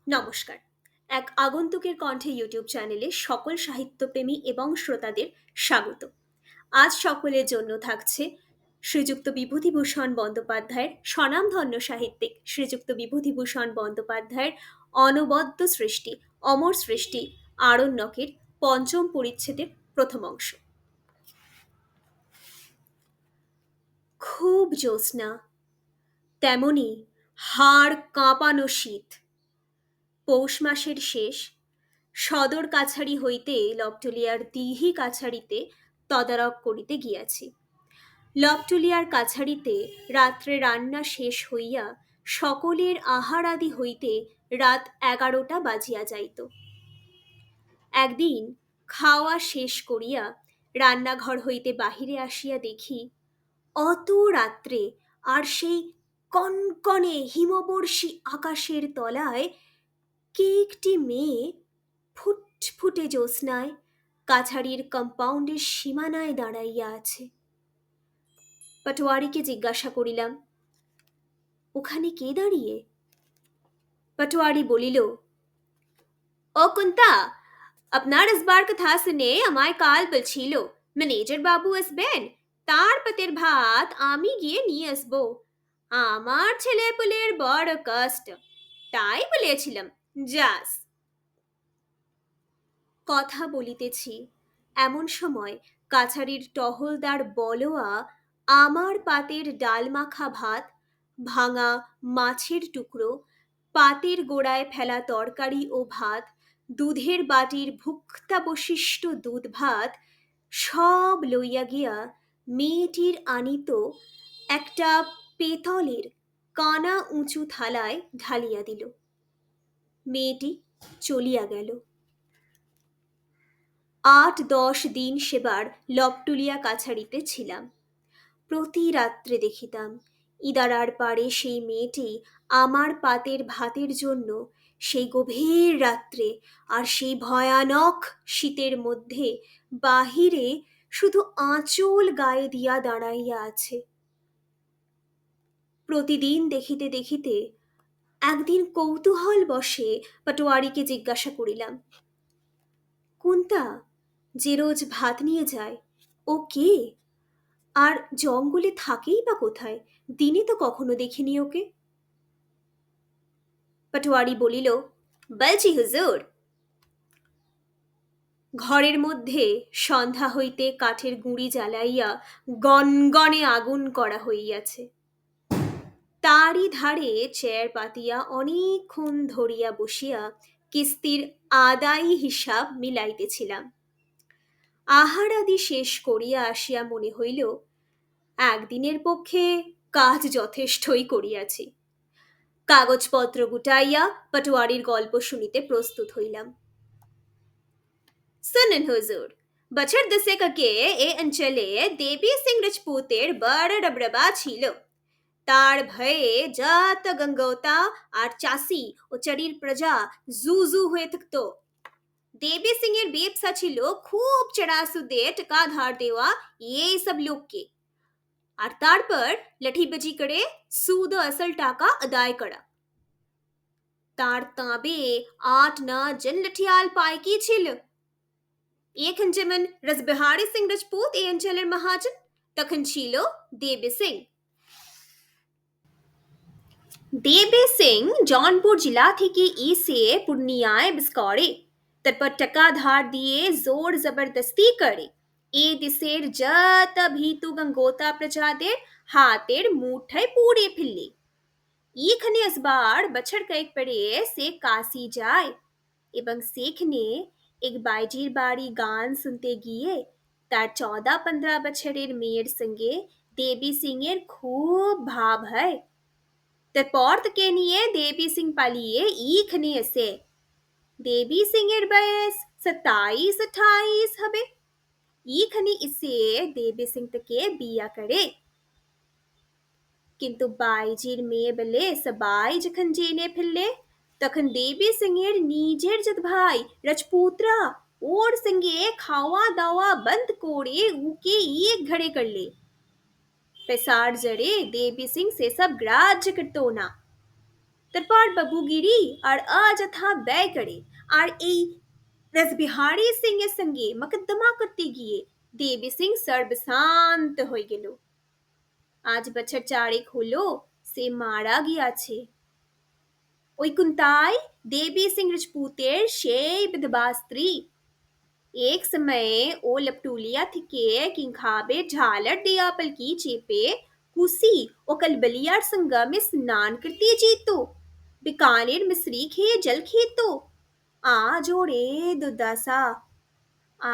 নমস্কার। এক আগন্তুকের কণ্ঠে ইউটিউব চ্যানেলে সকল সাহিত্যপ্রেমী এবং শ্রোতাদের স্বাগত। আজ সকলের জন্য থাকছে শ্রীযুক্ত বিভূতিভূষণ বন্দ্যোপাধ্যায়ের স্বনামধন্য সাহিত্যিক শ্রীযুক্ত বিভূতিভূষণ বন্দ্যোপাধ্যায়ের অনবদ্য সৃষ্টি অমর সৃষ্টি আরণ্যকের পঞ্চম পরিচ্ছেদের প্রথম অংশ। খুব জ্যোৎস্না, তেমনি হাড় কাঁপানো শীত। পৌষ মাসের শেষ। সদর কাছারি হইতে লবটুলিয়ার দিঘি কাছারিতে তদারক করিতে গিয়াছি। লবটুলিয়ার কাছারিতে রাত্রে রান্না শেষ হইয়া সকলের আহারাদি হইতে রাত 11টা বাজিয়া যাইত। একদিন খাওয়া শেষ করিয়া রান্নাঘর হইতে বাহিরে আসিয়া দেখি অত রাত্রে আর সেই কনকনে হিমবর্ষী আকাশের তলায় কে একটি মেয়ে ফুটফুটে জ্যোৎস্নায় কাছারির কম্পাউন্ডের সীমানায় দাঁড়াইয়া আছে। পাটোয়ারিকে জিজ্ঞাসা করিলাম, ওখানে কে দাঁড়িয়ে? পাটোয়ারি বলিল, ও কুন্তা, আপনার আসবার কথা শুনে আমায় কাল বলছিল ম্যানেজার বাবু আসবেন, তার পাতের ভাত আমি গিয়ে নিয়ে আসবো। আমার ছেলে পুলের বড় কষ্ট, তাই বলেছিলাম যাস। কথা বলিতেছি এমন সময় কাছারির টহলদার বলোয়া আমার পাতের ডালমাখা ভাত, ভাঙা মাছের টুকরো, পাতের গোড়ায় ফেলা তরকারি ও ভাত, দুধের বাটির ভুক্তাবশিষ্ট দুধ ভাত সব লইয়া গিয়া মেয়েটির আনিত একটা পেতলের কানা উঁচু থালায় ঢালিয়া দিল। মেয়েটি চলিয়া গেল। 8-10 দিন সেবার লবটুলিয়া কাছারিতে ছিলাম। প্রতি রাত্রে দেখিতাম ইদারার পাড়ে সেই মেয়েটি আমার পাতের ভাতের জন্য সেই গভীর রাত্রে আর সেই ভয়ানক শীতের মধ্যে বাহিরে শুধু আঁচল গায়ে দিয়া দাঁড়াইয়া আছে। প্রতিদিন দেখিতে দেখিতে একদিন কৌতূহল বশে পাটোয়ারিকে জিজ্ঞাসা করিলাম, কুন্তা, যে রোজ ভাত নিয়ে যায় ও কে? আর জঙ্গলে থাকেই বা কোথায়? দিনে তো কখনো দেখিনি ওকে। পাটোয়ারি বলিল, বলছি হুজুর। ঘরের মধ্যে সন্ধ্যা হইতে কাঠের গুঁড়ি জ্বালাইয়া গনগনে আগুন করা হইয়াছে। তারই ধারে চেয়ার পাতিয়া অনেকক্ষণ ধরিয়া বসিয়া কিস্তির আদায়ী হিসাব মিলাইতেছিলাম। আহারাদি শেষ করিয়া আসিয়া মনে হইল একদিনের পক্ষে কাজ যথেষ্টই করিয়াছি। কাগজপত্র গুটাইয়া পাটোয়ারির গল্প শুনিতে প্রস্তুত হইলাম। শুনেন হুজুর, বছর দশেক আগে এ অঞ্চলে দেবী সিং রাজপুতের বড় ডবডবা ছিল। তার ভয়ে যত গঙ্গোতা আর চাষি ও চরির প্রজা জু জু হয়ে থাকত। দেবী সিং এর ব্যবসা ছিল খুব চড়া সুদে টাকা ধার দেওয়া এই সব লোককে, আর তারপর লাঠিবাজি করে সুদ ও আসল টাকা আদায় করা। তার তাঁবে 8-9 জন লাঠিয়াল পাইকি ছিল। এখন যেমন রাসবিহারী সিং রাজপুত এই অঞ্চলের মহাজন, তখন ছিল দেবী সিং। দেবী সিং জौनपुर जिला থেকে এসে পূর্ণিয়ায় বাস করে, তারপর টাকা ধার দিয়ে জোর জবরদস্তি করে এই দেশের যত ভীতু গঙ্গোতা প্রজাদের হাতের মুঠায় পুড়ে ফেললে। এখানে আসবার বছর কয়েক পরে সে কাশি যায় এবং সেখানে এক বাইজির বাড়ি গান শুনতে গিয়ে তার 14-15 বছরের মেয়ের সঙ্গে দেবী সিং এর খুব ভাব হয়। তারপর তাকে নিয়ে দেবী সিং পালিয়ে এইখানে আসে। দেবী সিং এর বয়স 27-28 হবে। এইখানে এসে দেবী সিং তাকে বিয়া করে। কিন্তু বাইজির মেয়ে বলে সবাই যখন জেনে ফেললে, তখন দেবী সিং এর নিজের জাত ভাই রাজপুতরা ওর সঙ্গে খাওয়া দাওয়া বন্ধ করে উকে এক ঘরে করলে। পেশার জরে দেবী সিং সে সব গ্রাহ্য করতো না। তারপর বাবুগিরি আর অযথা ব্যয় করে আর এই রাসবিহারী সিং এর সঙ্গে মকদ্দমা করতে গিয়ে দেবী সিং সর্বশান্ত হয়ে গেল। আজ বছর চারেক হলো সে মারা গিয়াছে। ওই কুন্তাই দেবী সিং রাজপুতের সেই বিধবা স্ত্রী। এক সময়ে ও লপটুলিয়া থেকে কিংখাবে ঝালর দেয়া পলকি চেপে কুসি ও कलबलियार संगम में स्नान करते जेतो बीकानेर मिस्री খেয়ে জল খেত। আজ ওর এ দুর্দশা।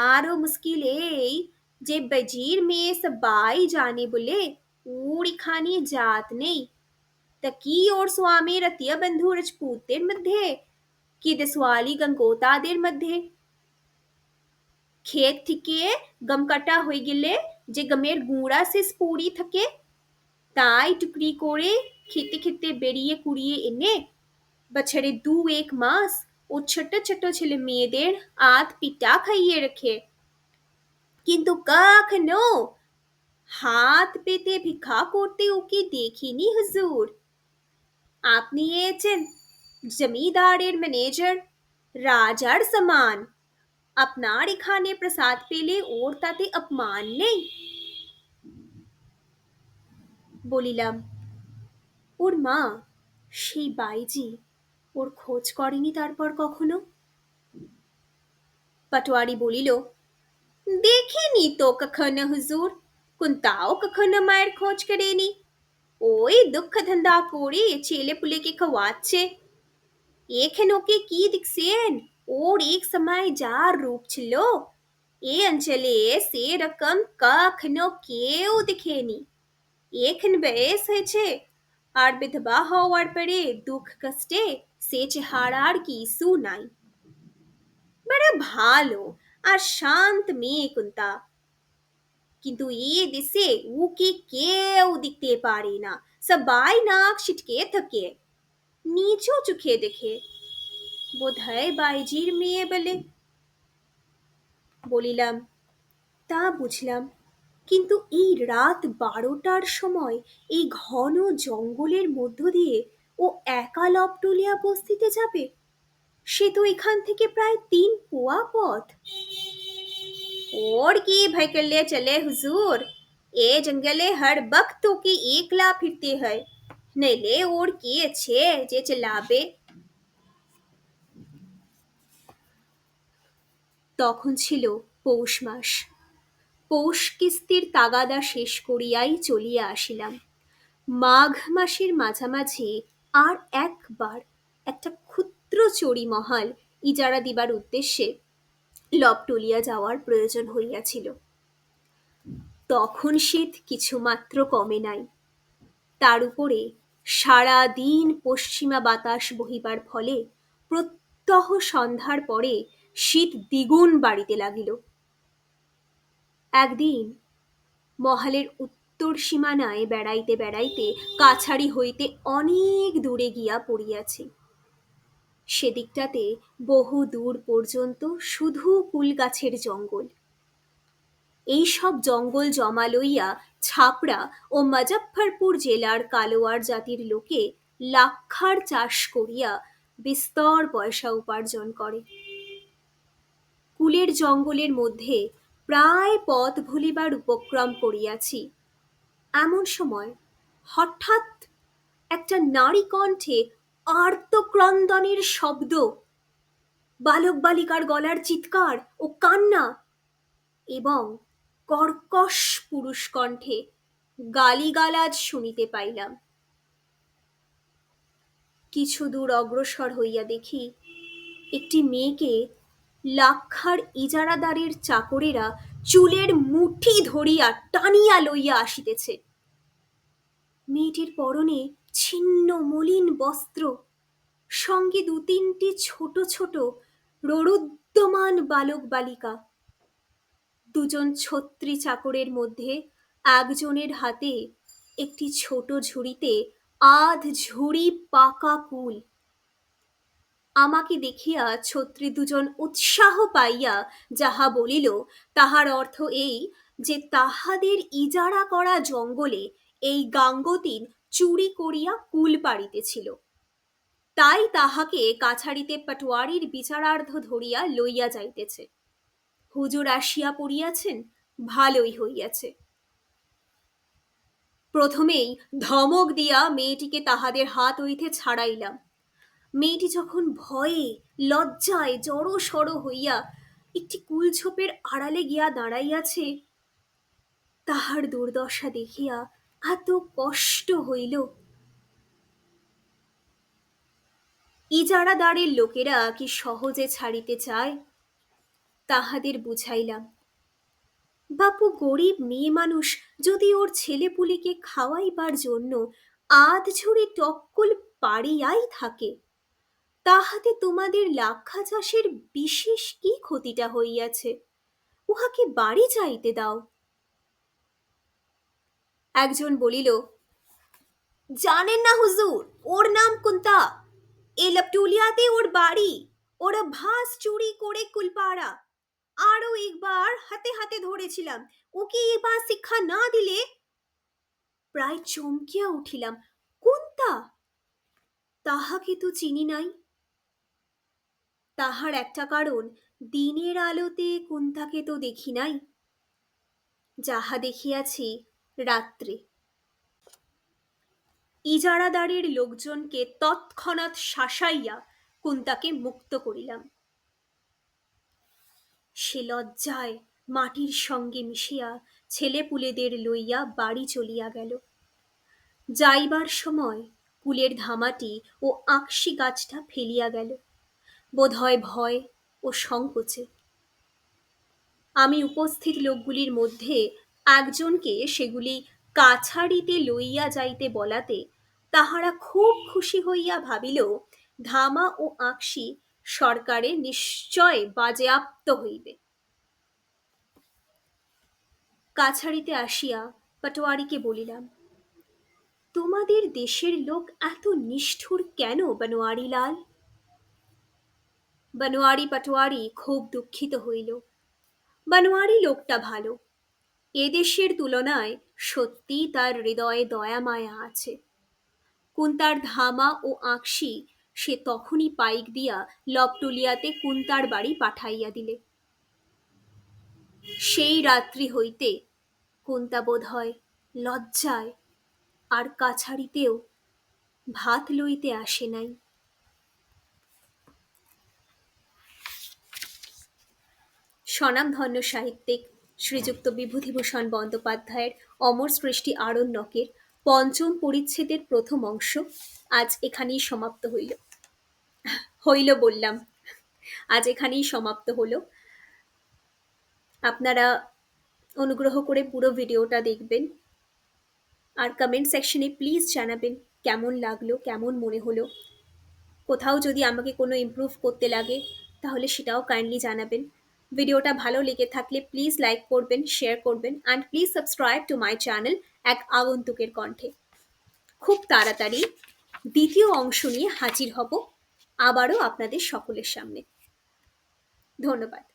আরও মুশকিল এই যে বজির মেয়ে সবাই জানে বলে ওর এখানে জাত নেই। তা কি ওর স্বামী রতিয়া বন্ধু রাজপুতের মধ্যে কি দেশওয়ালি গঙ্গোতাদের মধ্যে? ক্ষেত থেকে গম কাটা হয়ে গেলে যে গমের গুঁড়া শেষ পড়ি থাকে তাই টুকরি করে খেতে খেতে বেরিয়ে কুড়িয়ে এনে বছরে ২-১ মাস ও ছোট ছোট ছেলে মেয়েদের আধ পিটা খাইয়ে রাখে। কিন্তু কখনো হাত পেতে ভিক্ষা করতে ওকে দেখিনি হুজুর। আপনি এসেছেন জমিদারের ম্যানেজার, রাজার সমান। আপনার এখানে প্রসাদ পেলে ওর তাতে অপমান নেই? বলিলাম, ওর মা সেই বাইজি ওর খোঁজ করেনি তারপর কখনো? পাটোয়ারি বলিল, দেখেনি তো কখনো হুজুর, কুন্তাও কখনো মায়ের খোঁজ করেনি। ওই দুঃখ ধান্দা করে ছেলে পুলেকে খাওয়াচ্ছে। এখন ওকে কি দেখছেন? ওর এক সময় যা রূপ ছিল এ অঞ্চলে সে রকম কখনো কেউ দেখেনি। এখন বয়স হয়েছে আর বিধবা হওয়ার পরে দুঃখ কষ্টে সে চেহারার কিছু নাই। বড় ভালো আর শান্ত মেয়ে কুন্তা, কিন্তু এ দেশে ওকে কেউ দেখতে পারে না। সবাই নাক ছিটকে থাকে, নিচু চোখে দেখে। বোধহয় বাইজির মেয়ে বলে। বলিলাম, তা বুঝলাম, কিন্তু এই রাত ১২টার সময় এই ঘন জঙ্গলের মধ্য দিয়ে ও একা লপটুলিয়া বস্তিতে যাবে? সে তো এখান থেকে প্রায় ৩ পোয়া পথ। और की भय कर ले चले हुजूर, ए जंगले हर वक्त तो की एकला फिरते है, नैले और की अच्छे जे चलाबे। তখন ছিল পৌষ মাস। পৌষ কিস্তির তাগাদা শেষ করিয়াই চলিয়া আসিলাম। মাঘ মাসের মাঝামাঝি আর একবার একটা ক্ষুদ্র চড়ি মহাল ইজারা দিবার উদ্দেশ্যে লপটুলিয়া যাওয়ার প্রয়োজন হইয়াছিল। তখন শীত কিছুমাত্র কমে নাই। তার উপরে সারা দিন পশ্চিমা বাতাস বহিবার ফলে প্রত্যহ সন্ধ্যার পরে শীত দ্বিগুণ বাড়িতে লাগিল। একদিন মহালের উত্তর সীমানায় বেড়াইতে বেড়াইতে কাছারি হইতে অনেক দূরে গিয়া পড়িয়াছি। সেদিকটাতে বহু দূর পর্যন্ত শুধু কুলগাছের জঙ্গল। এই সব জঙ্গল জমা লইয়া ছাপড়া ও মুজফ্ফরপুর জেলার কালোয়ার জাতির লোকে লাক্ষার চাষ করিয়া বিস্তর পয়সা উপার্জন করে। কুলের জঙ্গলের মধ্যে প্রায় পথ ভুলিবার উপক্রম করিয়াছি, এমন সময় হঠাৎ একটা নারী কণ্ঠে আর্তক্রন্দনের শব্দ, বালক বালিকার গলার চিৎকার ও কান্না এবং কর্কশ পুরুষ কণ্ঠে গালিগালাজ শুনিতে পাইলাম। কিছু দূর অগ্রসর হইয়া দেখি একটি মেয়েকে লাক্ষার ইজারাদারের চাকরেরা চুলের মুঠি ধরিয়া টানিয়া লইয়া আসিতেছে। মেয়েটির পরনে ছিন্ন মলিন বস্ত্র, সঙ্গে ২-৩টি ছোট ছোট রোরুদ্যমান বালক বালিকা। দুজন ছত্রী চাকরের মধ্যে একজনের হাতে একটি ছোট ঝুড়িতে আধ ঝুড়ি পাকা কুল। আমাকে দেখিয়া ছত্রী দুজন উৎসাহ পাইয়া যাহা বলিল তাহার অর্থ এই যে তাহাদের ইজারা করা জঙ্গলে এই গাঙ্গতিন চুরি করিয়া কুল পাড়িতেছিল। তাই তাহাকে কাছারিতে পাটোয়ারির বিচারার্থ ধরিয়া লইয়া যাইতেছে। হুজুর আসিয়া পড়িয়াছেন, ভালোই হইয়াছে। প্রথমেই ধমক দিয়া মেয়েটিকে তাহাদের হাত হইতে ছাড়াইলাম। মেয়েটি যখন ভয়ে লজ্জায় জড়ো সড়ো হইয়া একটি কুলছোপের আড়ালে গিয়া দাঁড়াইয়াছে, তাহার দুর্দশা দেখিয়া এত কষ্ট হইল। ইজারাদারের লোকেরা কি সহজে ছাড়িতে চায়? তাহাদের বুঝাইলাম, বাপু গরিব মেয়ে মানুষ যদি ওর ছেলেপুলিকে খাওয়াইবার জন্য আধ ঝুড়ি টক্কল পাড়িয়াই থাকে, তাহাতে তোমাদের লাক্ষা চাষের বিশেষ কি ক্ষতিটা হইয়াছে? উহাকে বাড়ি যাইতে দাও। একজন বলিল, জানেন না হুজুর, ওর নাম কুন্তা, এ লপটুলিয়াতে ওর বাড়ি। ওরা ভাস চুরি করে কুলপাড়া। আরো একবার হাতে হাতে ধরেছিলাম, ওকে এবার শিক্ষা না দিলে। প্রায় চমকিয়া উঠিলাম, কুন্তা? তাহাকে তো চিনি নাই। তাহার একটা কারণ, দিনের আলোতে কুন্তাকে তো দেখি নাই, যাহা দেখিয়াছি রাত্রে। ইজারাদারের লোকজনকে তৎক্ষণাৎ শাসাইয়া কুন্তাকে মুক্ত করিলাম। সে লজ্জায় মাটির সঙ্গে মিশিয়া ছেলেপুলেদের লইয়া বাড়ি চলিয়া গেল। যাইবার সময় কুলের ধামাটি ও আঁকশি গাছটা ফেলিয়া গেল, বোধহয় ভয় ও সংকোচে। আমি উপস্থিত লোকগুলির মধ্যে একজনকে সেগুলি কাছারিতে লইয়া যাইতে বলাতে তাহারা খুব খুশি হইয়া ভাবিল, ধামা ও আঁকশি সরকারে নিশ্চয় বাজেয়াপ্ত হইবে। কাছারিতে আসিয়া পাটোয়ারিকে বলিলাম, তোমাদের দেশের লোক এত নিষ্ঠুর কেন বনোয়ারি লাল? বনোয়ারি পাটোয়ারি খুব দুঃখিত হইল। বনোয়ারি লোকটা ভালো, এদেশের তুলনায় সত্যি তার হৃদয়ে দয়া মায়া আছে। কুন্তার ধামা ও আঁকশি সে তখনই পাইক দিয়া লবটুলিয়াতে কুন্তার বাড়ি পাঠাইয়া দিলে। সেই রাত্রি হইতে কুন্তা বোধ হয় লজ্জায় আর কাছারিতেও ভাত লইতে আসে নাই। স্বনামধন্য সাহিত্যিক শ্রীযুক্ত বিভূতিভূষণ বন্দ্যোপাধ্যায়ের অমর সৃষ্টি আরণ্যকের পঞ্চম পরিচ্ছেদের প্রথম অংশ আজ এখানেই সমাপ্ত হইল বললাম, আজ এখানেই সমাপ্ত হলো। আপনারা অনুগ্রহ করে পুরো ভিডিওটা দেখবেন আর কমেন্ট সেকশনে প্লিজ জানাবেন কেমন লাগলো, কেমন মনে হলো। কোথাও যদি আমাকে কোনো ইমপ্রুভ করতে লাগে তাহলে সেটাও কাইন্ডলি জানাবেন। ভিডিওটা ভালো লেগে থাকলে প্লিজ লাইক করবেন, শেয়ার করবেন and please subscribe to my channel এক আগন্তুকের কণ্ঠে। খুব তাড়াতাড়ি দ্বিতীয় অংশ নিয়ে হাজির হব আবারও আপনাদের সকলের সামনে। ধন্যবাদ।